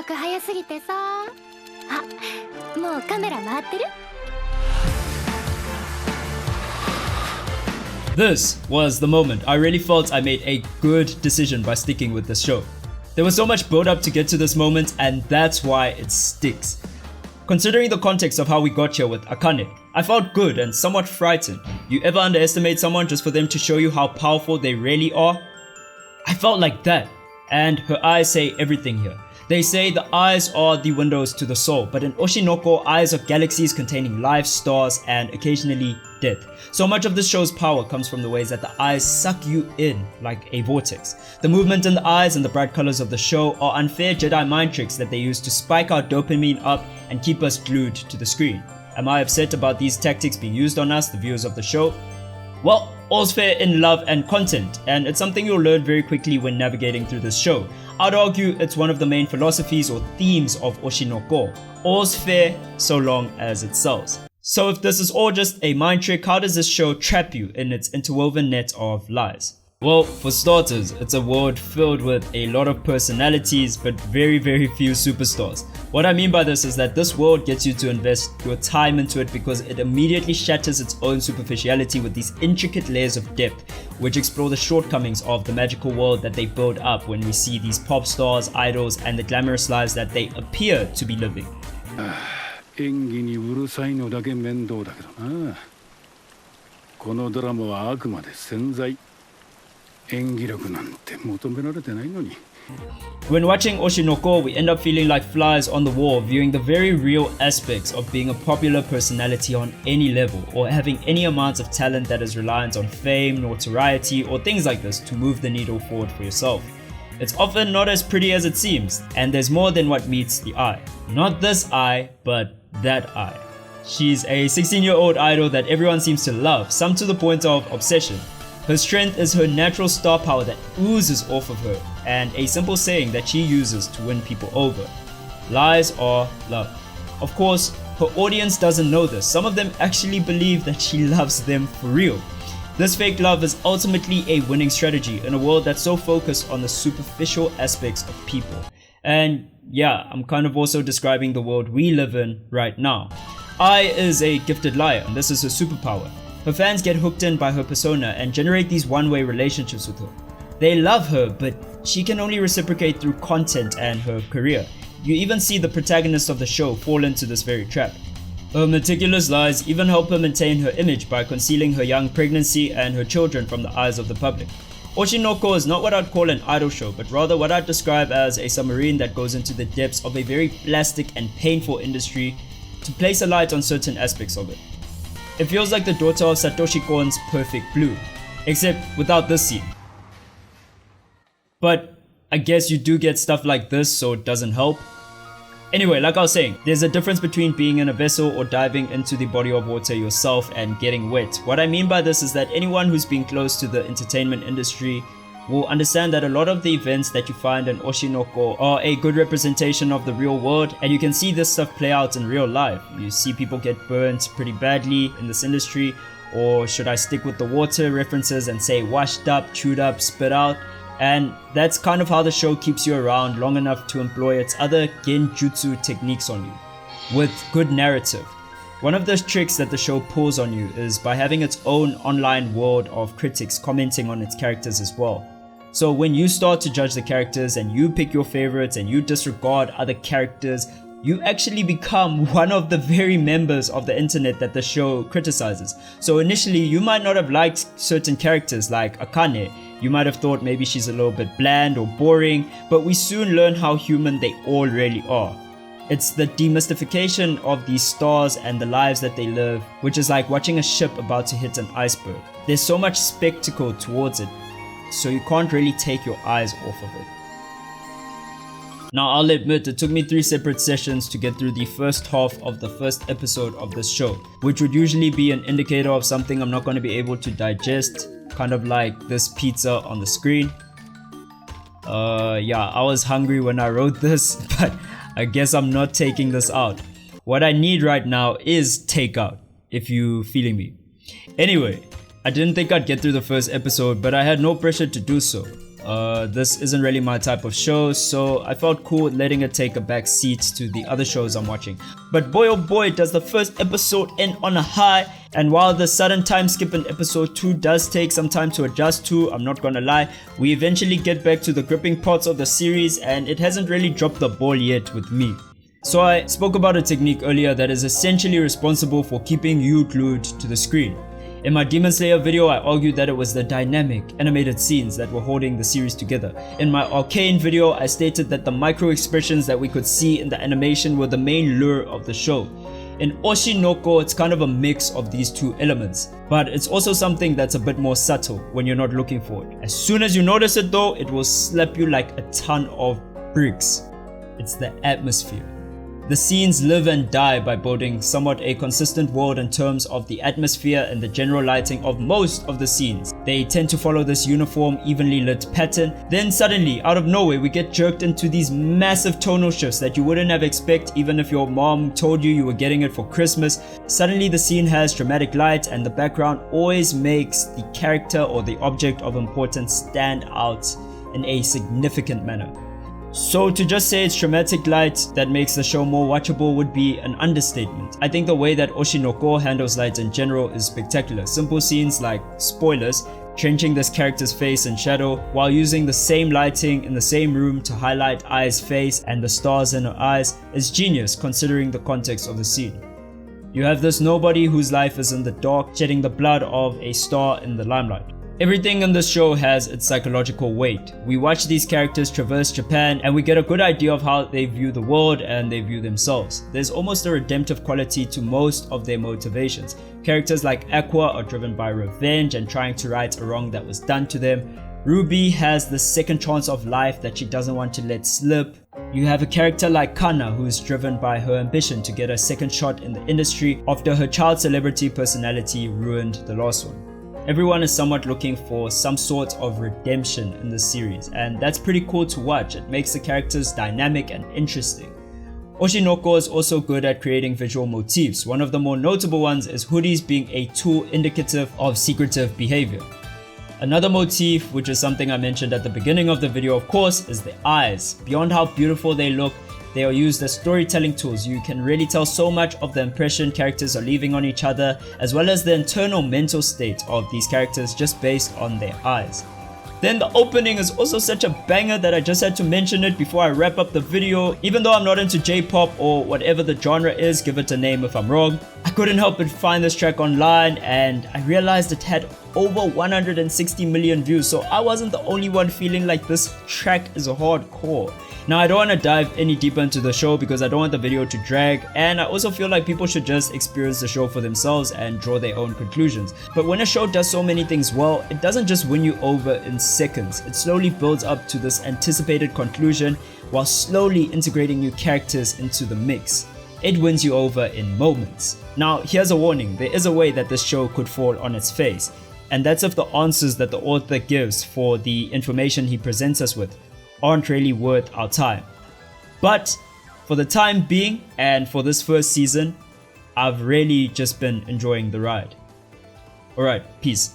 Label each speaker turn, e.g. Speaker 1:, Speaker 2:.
Speaker 1: 速早すぎてさ。あ、もうカメラ回ってる?
Speaker 2: This was the moment I really felt I made a good decision by sticking with this show. There was so much build up to get to this moment, and that's why it sticks. Considering the context of how we got here with Akane, I felt good and somewhat frightened. You ever underestimate someone just for them to show you how powerful they really are? I felt like that, and her eyes say everything here. They say the eyes are the windows to the soul, but in Oshi No Ko, eyes are galaxies containing life, stars, and occasionally death. So much of this show's power comes from the ways that the eyes suck you in like a vortex. The movement in the eyes and the bright colors of the show are unfair Jedi mind tricks that they use to spike our dopamine up and keep us glued to the screen. Am I upset about these tactics being used on us, the viewers of the show? Well, all's fair in love and content, and it's something you'll learn very quickly when navigating through this show. I'd argue it's one of the main philosophies or themes of Oshi No Ko. All's fair so long as it sells. So if this is all just a mind trick, how does this show trap you in its interwoven net of lies? Well, for starters, it's a world filled with a lot of personalities but very few superstars. What I mean by this is that this world gets you to invest your time into it because it immediately shatters its own superficiality with these intricate layers of depth which explore the shortcomings of the magical world that they build up when we see these pop stars, idols, and the glamorous lives that they appear to be living.
Speaker 3: 演技にうるさいのだけ面倒だけどな。このドラマはあくまで潜在。演技力なんて求められてないのに。
Speaker 2: When watching Oshi No Ko, we end up feeling like flies on the wall, viewing the very real aspects of being a popular personality on any level, or having any amount of talent that is reliant on fame, notoriety, or things like this to move the needle forward for yourself. It's often not as pretty as it seems, and there's more than what meets the eye. Not this eye, but that eye. She's a 16-year-old idol that everyone seems to love, some to the point of obsession. Her strength is her natural star power that oozes off of her, and a simple saying that she uses to win people over. Lies are love. Of course, her audience doesn't know this. Some of them actually believe that she loves them for real. This fake love is ultimately a winning strategy in a world that's so focused on the superficial aspects of people. And yeah, I'm kind of also describing the world we live in right now. Ai is a gifted liar, and this is her superpower. Her fans get hooked in by her persona and generate these one-way relationships with her. They love her, but she can only reciprocate through content and her career. You even see the protagonist of the show fall into this very trap. Her meticulous lies even help her maintain her image by concealing her young pregnancy and her children from the eyes of the public. Oshi No Ko is not what I'd call an idol show, but rather what I'd describe as a submarine that goes into the depths of a very plastic and painful industry to place a light on certain aspects of it. It feels like the daughter of Satoshi Kon's Perfect Blue, except without this scene. But I guess you do get stuff like this, so it doesn't help. Anyway, like I was saying, there's a difference between being in a vessel or diving into the body of water yourself and getting wet. What I mean by this is that anyone who's been close to the entertainment industry will understand that a lot of the events that you find in Oshi No Ko are a good representation of the real world, and you can see this stuff play out in real life. You see people get burnt pretty badly in this industry, or should I stick with the water references and say washed up, chewed up, spit out? And that's kind of how the show keeps you around long enough to employ its other genjutsu techniques on you, with good narrative. One of the tricks that the show pulls on you is by having its own online world of critics commenting on its characters as well. So when you start to judge the characters and you pick your favorites and you disregard other characters, you actually become one of the very members of the internet that the show criticizes. So initially you might not have liked certain characters like Akane. You might have thought maybe she's a little bit bland or boring, but we soon learn how human they all really are. It's the demystification of these stars and the lives that they live, which is like watching a ship about to hit an iceberg. There's so much spectacle towards it, so you can't really take your eyes off of it. Now I'll admit it took me 3 separate sessions to get through the first half of the first episode of this show, which would usually be an indicator of something I'm not going to be able to digest, kind of like this pizza on the screen. Yeah, I was hungry when I wrote this, but I guess I'm not taking this out. What I need right now is takeout, if you feeling me. Anyway, I didn't think I'd get through the first episode, but I had no pressure to do so. This isn't really my type of show, so I felt cool letting it take a back seat to the other shows I'm watching. But boy oh boy does the first episode end on a high, and while the sudden time skip in episode 2 does take some time to adjust to, I'm not gonna lie, we eventually get back to the gripping parts of the series and it hasn't really dropped the ball yet with me. So I spoke about a technique earlier that is essentially responsible for keeping you glued to the screen. In my Demon Slayer video, I argued that it was the dynamic, animated scenes that were holding the series together. In my Arcane video, I stated that the micro expressions that we could see in the animation were the main lure of the show. In Oshi No Ko, it's kind of a mix of these two elements, but it's also something that's a bit more subtle when you're not looking for it. As soon as you notice it though, it will slap you like a ton of bricks. It's the atmosphere. The scenes live and die by building somewhat a consistent world in terms of the atmosphere and the general lighting of most of the scenes. They tend to follow this uniform, evenly lit pattern. Then suddenly, out of nowhere, we get jerked into these massive tonal shifts that you wouldn't have expected even if your mom told you were getting it for Christmas. Suddenly the scene has dramatic light and the background always makes the character or the object of importance stand out in a significant manner. So to just say it's dramatic light that makes the show more watchable would be an understatement. I think the way that Oshi No Ko handles light in general is spectacular. Simple scenes like, spoilers, trenching this character's face in shadow while using the same lighting in the same room to highlight Ai's face and the stars in her eyes is genius considering the context of the scene. You have this nobody whose life is in the dark shedding the blood of a star in the limelight. Everything in this show has its psychological weight. We watch these characters traverse Japan and we get a good idea of how they view the world and they view themselves. There's almost a redemptive quality to most of their motivations. Characters like Aqua are driven by revenge and trying to right a wrong that was done to them. Ruby has the second chance of life that she doesn't want to let slip. You have a character like Kana who is driven by her ambition to get a second shot in the industry after her child celebrity personality ruined the last one. Everyone is somewhat looking for some sort of redemption in this series, and that's pretty cool to watch. It makes the characters dynamic and interesting. Oshi No Ko is also good at creating visual motifs. One of the more notable ones is hoodies being a tool indicative of secretive behavior. Another motif, which is something I mentioned at the beginning of the video of course, is the eyes. Beyond how beautiful they look, they are used as storytelling tools. You can really tell so much of the impression characters are leaving on each other, as well as the internal mental state of these characters just based on their eyes. Then the opening is also such a banger that I just had to mention it before I wrap up the video. Even though I'm not into J-pop or whatever the genre is, give it a name if I'm wrong, I couldn't help but find this track online and I realized it had over 160 million views, so I wasn't the only one feeling like this track is hardcore. Now I don't want to dive any deeper into the show because I don't want the video to drag, and I also feel like people should just experience the show for themselves and draw their own conclusions. But when a show does so many things well, it doesn't just win you over in seconds. It slowly builds up to this anticipated conclusion while slowly integrating new characters into the mix. It wins you over in moments. Now here's a warning, there is a way that this show could fall on its face, and that's if the answers that the author gives for the information he presents us with aren't really worth our time. But for the time being and for this first season, I've really just been enjoying the ride. Alright, peace.